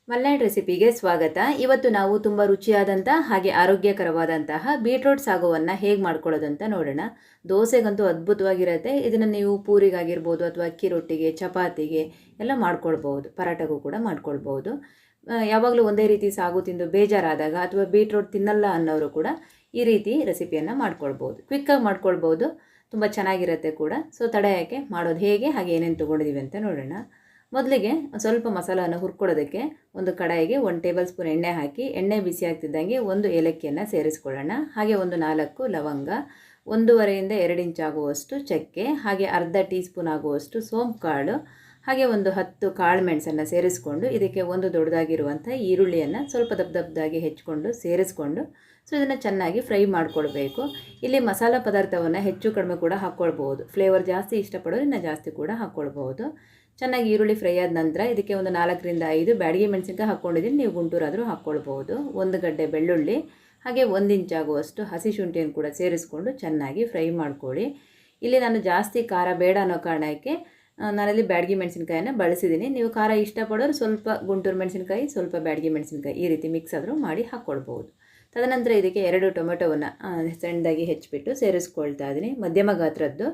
ಮಲ್ನಾಡ್ ರೆಸಿಪಿಗೆ ಸ್ವಾಗತ. ಇವತ್ತು ನಾವು ತುಂಬ ರುಚಿಯಾದಂಥ ಹಾಗೆ ಆರೋಗ್ಯಕರವಾದಂತಹ ಬೀಟ್ರೋಟ್ ಸಾಗುವನ್ನು ಹೇಗೆ ಮಾಡ್ಕೊಳ್ಳೋದು ಅಂತ ನೋಡೋಣ. ದೋಸೆಗಂತೂ ಅದ್ಭುತವಾಗಿರುತ್ತೆ. ಇದನ್ನು ನೀವು ಪೂರಿಗಾಗಿರ್ಬೋದು ಅಥವಾ ಅಕ್ಕಿ ರೊಟ್ಟಿಗೆ, ಚಪಾತಿಗೆ ಎಲ್ಲ ಮಾಡ್ಕೊಳ್ಬೋದು. ಪರಾಟಗೂ ಕೂಡ ಮಾಡ್ಕೊಳ್ಬೋದು. ಯಾವಾಗಲೂ ಒಂದೇ ರೀತಿ ಸಾಗು ತಿಂದು ಬೇಜಾರಾದಾಗ ಅಥವಾ ಬೀಟ್ರೋಟ್ ತಿನ್ನಲ್ಲ ಅನ್ನೋರು ಕೂಡ ಈ ರೀತಿ ರೆಸಿಪಿಯನ್ನು ಮಾಡ್ಕೊಳ್ಬೋದು. ಕ್ವಿಕ್ಕಾಗಿ ಮಾಡ್ಕೊಳ್ಬೋದು, ತುಂಬ ಚೆನ್ನಾಗಿರುತ್ತೆ ಕೂಡ. ಸೊ ತಡ ಯಾಕೆ, ಮಾಡೋದು ಹೇಗೆ ಹಾಗೆ ಏನೇನು ತೊಗೊಂಡಿದ್ದೀವಿ ಅಂತ ನೋಡೋಣ. ಮೊದಲಿಗೆ ಸ್ವಲ್ಪ ಮಸಾಲವನ್ನು ಹುರ್ಕೊಳ್ಳೋದಕ್ಕೆ ಒಂದು ಕಡಾಯಿಗೆ 1 ಟೇಬಲ್ ಸ್ಪೂನ್ ಎಣ್ಣೆ ಹಾಕಿ, ಎಣ್ಣೆ ಬಿಸಿ ಆಗ್ತಿದ್ದಂಗೆ ಒಂದು ಏಲಕ್ಕಿಯನ್ನು ಸೇರಿಸ್ಕೊಳ್ಳೋಣ. ಹಾಗೆ ಒಂದು 4 ಲವಂಗ, 1.5 ಇಂಚ್ 2 ಇಂಚ್ ಆಗುವಷ್ಟು ಚಕ್ಕೆ, ಹಾಗೆ ಅರ್ಧ ಟೀ ಸ್ಪೂನ್ ಆಗುವಷ್ಟು ಸೋಂಪು ಕಾಳು, ಹಾಗೆ ಒಂದು 10 ಕಾಳು ಮೆಣಸನ್ನು ಸೇರಿಸ್ಕೊಂಡು ಇದಕ್ಕೆ ಒಂದು ದೊಡ್ಡದಾಗಿರುವಂಥ ಈರುಳ್ಳಿಯನ್ನು ಸ್ವಲ್ಪ ದಪ್ಪದಾಗಿ ಹೆಚ್ಚಿಕೊಂಡು ಸೇರಿಸ್ಕೊಂಡು ಸೊ ಇದನ್ನು ಚೆನ್ನಾಗಿ ಫ್ರೈ ಮಾಡ್ಕೊಳ್ಬೇಕು. ಇಲ್ಲಿ ಮಸಾಲ ಪದಾರ್ಥವನ್ನು ಹೆಚ್ಚು ಕಡಿಮೆ ಕೂಡ ಹಾಕ್ಕೊಳ್ಬೋದು. ಫ್ಲೇವರ್ ಜಾಸ್ತಿ ಇಷ್ಟಪಡೋರು ಇನ್ನು ಜಾಸ್ತಿ ಕೂಡ ಹಾಕ್ಕೊಳ್ಬೋದು. ಚೆನ್ನಾಗಿ ಈರುಳ್ಳಿ ಫ್ರೈ ಆದ ನಂತರ ಇದಕ್ಕೆ ಒಂದು 4 ರಿಂದ 5 ಬ್ಯಾಡಗಿ ಮೆಣಸಿನ್ಕಾಯಿ ಹಾಕ್ಕೊಂಡಿದ್ದೀನಿ. ನೀವು ಗುಂಟೂರಾದರೂ ಹಾಕ್ಕೊಳ್ಬೋದು. 1 ಗಡ್ಡೆ ಬೆಳ್ಳುಳ್ಳಿ, ಹಾಗೆ 1 ಇಂಚ್ ಆಗುವಷ್ಟು ಹಸಿ ಶುಂಠಿಯನ್ನು ಕೂಡ ಸೇರಿಸ್ಕೊಂಡು ಚೆನ್ನಾಗಿ ಫ್ರೈ ಮಾಡ್ಕೊಳ್ಳಿ. ಇಲ್ಲಿ ನಾನು ಜಾಸ್ತಿ ಖಾರ ಬೇಡ ಅನ್ನೋ ಕಾರಣಕ್ಕೆ ನಾನಲ್ಲಿ ಬ್ಯಾಡಗಿ ಮೆಣಸಿನ್ಕಾಯನ್ನು ಬಳಸಿದ್ದೀನಿ. ನೀವು ಖಾರ ಇಷ್ಟಪಡೋರು ಸ್ವಲ್ಪ ಗುಂಟೂರು ಮೆಣಸಿನ್ಕಾಯಿ, ಸ್ವಲ್ಪ ಬ್ಯಾಡಗಿ ಮೆಣಸಿನ್ಕಾಯಿ ಈ ರೀತಿ ಮಿಕ್ಸ್ ಆದರೂ ಮಾಡಿ ಹಾಕ್ಕೊಳ್ಬೋದು. ತದನಂತರ ಇದಕ್ಕೆ 2 ಟೊಮೆಟೊವನ್ನು ಸಣ್ಣದಾಗಿ ಹೆಚ್ಚಿಬಿಟ್ಟು ಸೇರಿಸ್ಕೊಳ್ತಾ ಇದ್ದೀನಿ. ಮಧ್ಯಮ ಗಾತ್ರದ್ದು,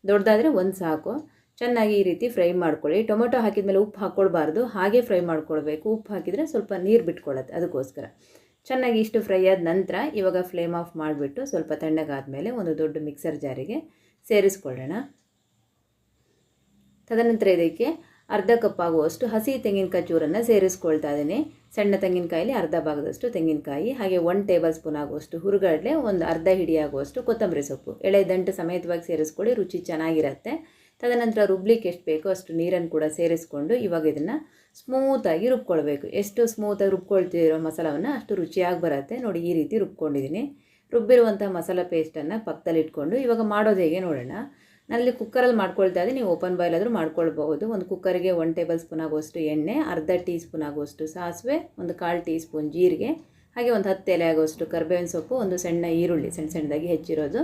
ದೊಡ್ಡದಾದರೆ 1 ಸಾಕು. ಚೆನ್ನಾಗಿ ಈ ರೀತಿ ಫ್ರೈ ಮಾಡ್ಕೊಳ್ಳಿ. ಟೊಮೆಟೊ ಹಾಕಿದ ಮೇಲೆ ಉಪ್ಪು ಹಾಕ್ಕೊಳ್ಬಾರ್ದು, ಹಾಗೆ ಫ್ರೈ ಮಾಡ್ಕೊಳ್ಬೇಕು. ಉಪ್ಪು ಹಾಕಿದರೆ ಸ್ವಲ್ಪ ನೀರು ಬಿಟ್ಕೊಳ್ಳುತ್ತೆ, ಅದಕ್ಕೋಸ್ಕರ. ಚೆನ್ನಾಗಿ ಇಷ್ಟು ಫ್ರೈ ಆದ ನಂತರ ಇವಾಗ ಫ್ಲೇಮ್ ಆಫ್ ಮಾಡಿಬಿಟ್ಟು ಸ್ವಲ್ಪ ತಣ್ಣಗಾದ ಮೇಲೆ ಒಂದು ದೊಡ್ಡ ಮಿಕ್ಸರ್ ಜಾರಿಗೆ ಸೇರಿಸ್ಕೊಳ್ಳೋಣ. ತದನಂತರ ಇದಕ್ಕೆ ಅರ್ಧ ಕಪ್ ಆಗುವಷ್ಟು ಹಸಿ ತೆಂಗಿನಕಾಯಿ ಚೂರನ್ನು ಸೇರಿಸ್ಕೊಳ್ತಾ ಇದ್ದೀನಿ. ಸಣ್ಣ ತೆಂಗಿನಕಾಯಲ್ಲಿ ಅರ್ಧ ಭಾಗದಷ್ಟು ತೆಂಗಿನಕಾಯಿ, ಹಾಗೆ 1 ಟೇಬಲ್ ಸ್ಪೂನ್ ಆಗುವಷ್ಟು ಹುರುಗಡ್ಲೆ, ಒಂದು ಅರ್ಧ ಹಿಡಿ ಆಗುವಷ್ಟು ಕೊತ್ತಂಬರಿ ಸೊಪ್ಪು, ಎಳೆ ದಂಟು ಸಮೇತವಾಗಿ ಸೇರಿಸ್ಕೊಳ್ಳಿ, ರುಚಿ ಚೆನ್ನಾಗಿರುತ್ತೆ. ತದನಂತರ ರುಬ್ಲಿಕ್ಕೆ ಎಷ್ಟು ಬೇಕೋ ಅಷ್ಟು ನೀರನ್ನು ಕೂಡ ಸೇರಿಸ್ಕೊಂಡು ಇವಾಗ ಇದನ್ನು ಸ್ಮೂತಾಗಿ ರುಬ್ಕೊಳ್ಬೇಕು. ಎಷ್ಟು ಸ್ಮೂತಾಗಿ ರುಬ್ಕೊಳ್ತಿರೋ ಮಸಾಲವನ್ನು ಅಷ್ಟು ರುಚಿಯಾಗಿ ಬರುತ್ತೆ. ನೋಡಿ, ಈ ರೀತಿ ರುಬ್ಕೊಂಡಿದ್ದೀನಿ. ರುಬ್ಬಿರುವಂಥ ಮಸಾಲ ಪೇಸ್ಟನ್ನು ಪಕ್ಕದಲ್ಲಿ ಇಟ್ಕೊಂಡು ಇವಾಗ ಮಾಡೋದು ಹೇಗೆ ನೋಡೋಣ. ನಾನಲ್ಲಿ ಕುಕ್ಕರಲ್ಲಿ ಮಾಡ್ಕೊಳ್ತಾ ಇದ್ದೀನಿ, ನೀವು ಓಪನ್ ಬಾಯ್ಲ್ ಆದರೂ ಮಾಡ್ಕೊಳ್ಬಹುದು. ಒಂದು ಕುಕ್ಕರಿಗೆ 1 ಟೇಬಲ್ ಸ್ಪೂನ್ ಆಗುವಷ್ಟು ಎಣ್ಣೆ, ಅರ್ಧ ಟೀ ಸ್ಪೂನ್ ಆಗುವಷ್ಟು ಸಾಸಿವೆ, ಒಂದು 1/4 ಟೀ ಸ್ಪೂನ್ ಜೀರಿಗೆ, ಹಾಗೆ ಒಂದು 10 ಎಲೆ ಆಗುವಷ್ಟು ಕರಿಬೇವಿನ ಸೊಪ್ಪು, ಒಂದು ಸಣ್ಣ ಈರುಳ್ಳಿ ಸಣ್ಣದಾಗಿ ಹೆಚ್ಚಿರೋದು.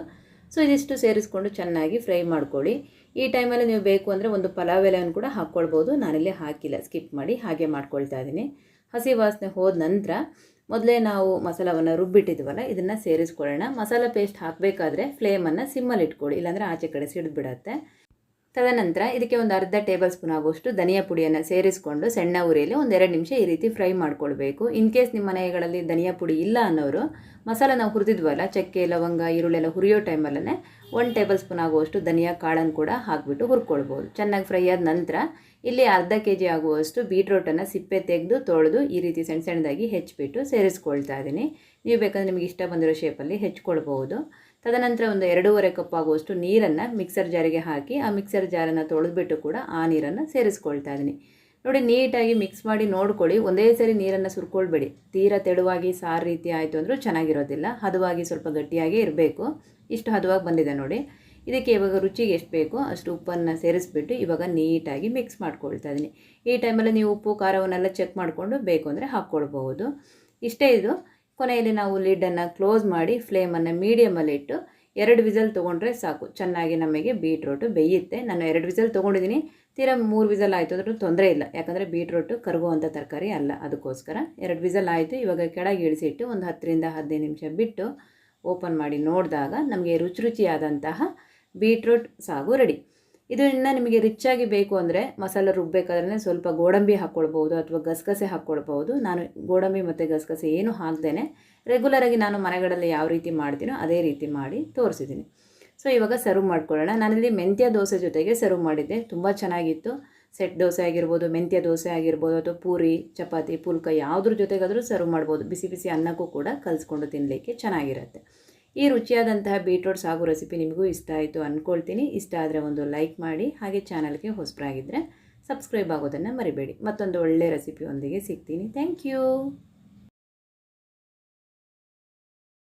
ಸೊ ಇದಿಷ್ಟು ಸೇರಿಸ್ಕೊಂಡು ಚೆನ್ನಾಗಿ ಫ್ರೈ ಮಾಡ್ಕೊಳ್ಳಿ. ಈ ಟೈಮಲ್ಲಿ ನೀವು ಬೇಕು ಅಂದರೆ ಒಂದು ಪಲಾವ್ ಎಲೆಯನ್ನು ಕೂಡ ಹಾಕ್ಕೊಳ್ಬೋದು. ನಾನಿಲ್ಲಿ ಹಾಕಿಲ್ಲ, ಸ್ಕಿಪ್ ಮಾಡಿ ಹಾಗೆ ಮಾಡ್ಕೊಳ್ತಾ ಇದ್ದೀನಿ. ಹಸಿ ವಾಸನೆ ಹೋದ ನಂತರ ಮೊದಲೇ ನಾವು ಮಸಾಲವನ್ನು ರುಬ್ಬಿಟ್ಟಿದ್ವಲ್ಲ ಇದನ್ನು ಸೇರಿಸ್ಕೊಳ್ಳೋಣ. ಮಸಾಲ ಪೇಸ್ಟ್ ಹಾಕಬೇಕಾದ್ರೆ ಫ್ಲೇಮನ್ನು ಸಿಮ್ಮಲ್ಲಿ ಇಟ್ಕೊಳ್ಳಿ, ಇಲ್ಲಾಂದರೆ ಆಚೆ ಕಡೆ ಸಿಡಿದ್ಬಿಡತ್ತೆ. ತದನಂತರ ಇದಕ್ಕೆ ಒಂದು ಅರ್ಧ ಟೇಬಲ್ ಸ್ಪೂನ್ ಆಗುವಷ್ಟು ಧನಿಯಾ ಪುಡಿಯನ್ನು ಸೇರಿಸ್ಕೊಂಡು ಸಣ್ಣ ಉರಿಯಲ್ಲಿ ಒಂದು 2 ನಿಮಿಷ ಈ ರೀತಿ ಫ್ರೈ ಮಾಡ್ಕೊಳ್ಬೇಕು. ಇನ್ ಕೇಸ್ ನಿಮ್ಮ ಮನೆಗಳಲ್ಲಿ ಧನಿಯಾ ಪುಡಿ ಇಲ್ಲ ಅನ್ನೋರು ಮಸಾಲ ನಾವು ಹುರಿದಿದ್ವಲ್ಲ, ಚಕ್ಕೆ ಲವಂಗ ಈರುಳ್ಳಿ ಎಲ್ಲ ಹುರಿಯೋ ಟೈಮಲ್ಲೇ 1 ಟೇಬಲ್ ಸ್ಪೂನ್ ಆಗುವಷ್ಟು ಧನಿಯಾ ಕಾಳನ್ನು ಕೂಡ ಹಾಕಿಬಿಟ್ಟು ಹುರ್ಕೊಳ್ಬೋದು. ಚೆನ್ನಾಗಿ ಫ್ರೈ ಆದ ನಂತರ ಇಲ್ಲಿ ಅರ್ಧ kg ಆಗುವಷ್ಟು ಬೀಟ್ರೋಟನ್ನು ಸಿಪ್ಪೆ ತೆಗೆದು ತೊಳೆದು ಈ ರೀತಿ ಸಣ್ಣದಾಗಿ ಹೆಚ್ಚಿಬಿಟ್ಟು ಸೇರಿಸ್ಕೊಳ್ತಾ ಇದ್ದೀನಿ. ನೀವು ಬೇಕಂದರೆ ನಿಮಗೆ ಇಷ್ಟ ಬಂದಿರೋ ಶೇಪಲ್ಲಿ ಹೆಚ್ಕೊಳ್ಬೋದು. ತದನಂತರ ಒಂದು 2.5 ಕಪ್ ಆಗುವಷ್ಟು ನೀರನ್ನು ಮಿಕ್ಸರ್ ಜಾರಿಗೆ ಹಾಕಿ ಆ ಮಿಕ್ಸರ್ ಜಾರನ್ನು ತೊಳೆದ್ಬಿಟ್ಟು ಕೂಡ ಆ ನೀರನ್ನು ಸೇರಿಸ್ಕೊಳ್ತಾ ಇದ್ದೀನಿ. ನೋಡಿ, ನೀಟಾಗಿ ಮಿಕ್ಸ್ ಮಾಡಿ ನೋಡ್ಕೊಳ್ಳಿ. ಒಂದೇ ಸರಿ ನೀರನ್ನು ಸುರ್ಕೊಳ್ಬೇಡಿ. ತೀರಾ ತೆಳುವಾಗಿ ಸಾರು ರೀತಿ ಆಯಿತು ಅಂದರೂ ಚೆನ್ನಾಗಿರೋದಿಲ್ಲ. ಹದವಾಗಿ ಸ್ವಲ್ಪ ಗಟ್ಟಿಯಾಗೇ ಇರಬೇಕು. ಇಷ್ಟು ಹದವಾಗಿ ಬಂದಿದೆ ನೋಡಿ. ಇದಕ್ಕೆ ಇವಾಗ ರುಚಿಗೆ ಎಷ್ಟು ಬೇಕೋ ಅಷ್ಟು ಉಪ್ಪನ್ನು ಸೇರಿಸ್ಬಿಟ್ಟು ಇವಾಗ ನೀಟಾಗಿ ಮಿಕ್ಸ್ ಮಾಡ್ಕೊಳ್ತಾ ಇದ್ದೀನಿ. ಈ ಟೈಮಲ್ಲಿ ನೀವು ಉಪ್ಪು ಖಾರವನ್ನೆಲ್ಲ ಚೆಕ್ ಮಾಡಿಕೊಂಡು ಬೇಕು ಅಂದರೆ ಹಾಕ್ಕೊಳ್ಬಹುದು. ಇಷ್ಟೇ ಇದು. ಕೊನೆಯಲ್ಲಿ ನಾವು ಲಿಡ್ಡನ್ನು ಕ್ಲೋಸ್ ಮಾಡಿ ಫ್ಲೇಮನ್ನು ಮೀಡಿಯಮಲ್ಲಿ ಇಟ್ಟು 2 ವಿಸಲ್ ತೊಗೊಂಡ್ರೆ ಸಾಕು. ಚೆನ್ನಾಗಿ ನಮಗೆ ಬೀಟ್ರೋಟು ಬೇಯುತ್ತೆ. ನಾನು 2 ವಿಸಲ್ ತೊಗೊಂಡಿದ್ದೀನಿ. ತೀರಾ 3 ವಿಸಲ್ ಆಯಿತು ಅಂದ್ರೂ ತೊಂದರೆ ಇಲ್ಲ, ಯಾಕಂದರೆ ಬೀಟ್ರೋಟು ಕರಗುವಂಥ ತರಕಾರಿ ಅಲ್ಲ, ಅದಕ್ಕೋಸ್ಕರ. 2 ವಿಸಲ್ ಆಯಿತು. ಇವಾಗ ಕೆಳಗೆ ಇಳಿಸಿಟ್ಟು ಒಂದು 10 ರಿಂದ 15 ನಿಮಿಷ ಬಿಟ್ಟು ಓಪನ್ ಮಾಡಿ ನೋಡಿದಾಗ ನಮಗೆ ರುಚಿಯಾದಂತಹ ಬೀಟ್ರೋಟ್ ಸಾಗು ರೆಡಿ. ಇದು ಇನ್ನು ನಿಮಗೆ ರಿಚ್ಚಾಗಿ ಬೇಕು ಅಂದರೆ ಮಸಾಲೆ ರುಬ್ಬಬೇಕಾದ್ರೆ ಸ್ವಲ್ಪ ಗೋಡಂಬಿ ಹಾಕ್ಕೊಳ್ಬೋದು ಅಥವಾ ಗಸಗಸೆ ಹಾಕ್ಕೊಳ್ಬೋದು. ನಾನು ಗೋಡಂಬಿ ಮತ್ತು ಗಸಗಸೆ ಏನು ಹಾಕ್ದೇನೆ ರೆಗ್ಯುಲರಾಗಿ ನಾನು ಮನೆಗಳಲ್ಲಿ ಯಾವ ರೀತಿ ಮಾಡ್ತೀನೋ ಅದೇ ರೀತಿ ಮಾಡಿ ತೋರಿಸಿದ್ದೀನಿ. ಸೊ ಇವಾಗ ಸರ್ವ್ ಮಾಡ್ಕೊಳ್ಳೋಣ. ನಾನಿಲ್ಲಿ ಮೆಂತ್ಯ ದೋಸೆ ಜೊತೆಗೆ ಸರ್ವ್ ಮಾಡಿದ್ದೆ, ತುಂಬ ಚೆನ್ನಾಗಿತ್ತು. ಸೆಟ್ ದೋಸೆ ಆಗಿರ್ಬೋದು, ಮೆಂತ್ಯ ದೋಸೆ ಆಗಿರ್ಬೋದು, ಅಥವಾ ಪೂರಿ ಚಪಾತಿ ಪುಲ್ಕ ಯಾವುದ್ರ ಜೊತೆಗಾದರೂ ಸರ್ವ್ ಮಾಡ್ಬೋದು. ಬಿಸಿ ಬಿಸಿ ಅನ್ನಕ್ಕೂ ಕೂಡ ಕಲಿಸ್ಕೊಂಡು ತಿನ್ನಲಿಕ್ಕೆ ಚೆನ್ನಾಗಿರುತ್ತೆ. ಈ ರುಚಿಯಾದಂತಹ ಬೀಟ್ರೋಟ್ ಸಾಗು ರೆಸಿಪಿ ನಿಮಗೂ ಇಷ್ಟ ಆಯಿತು ಅಂದ್ಕೊಳ್ತೀನಿ. ಇಷ್ಟ ಆದರೆ ಒಂದು ಲೈಕ್ ಮಾಡಿ, ಹಾಗೆ ಚಾನಲ್ಗೆ ಹೊಸಬರಾಗಿದ್ದರೆ ಸಬ್ಸ್ಕ್ರೈಬ್ ಆಗೋದನ್ನು ಮರಿಬೇಡಿ. ಮತ್ತೊಂದು ಒಳ್ಳೆ ರೆಸಿಪಿಯೊಂದಿಗೆ ಸಿಗ್ತೀನಿ. Thank you.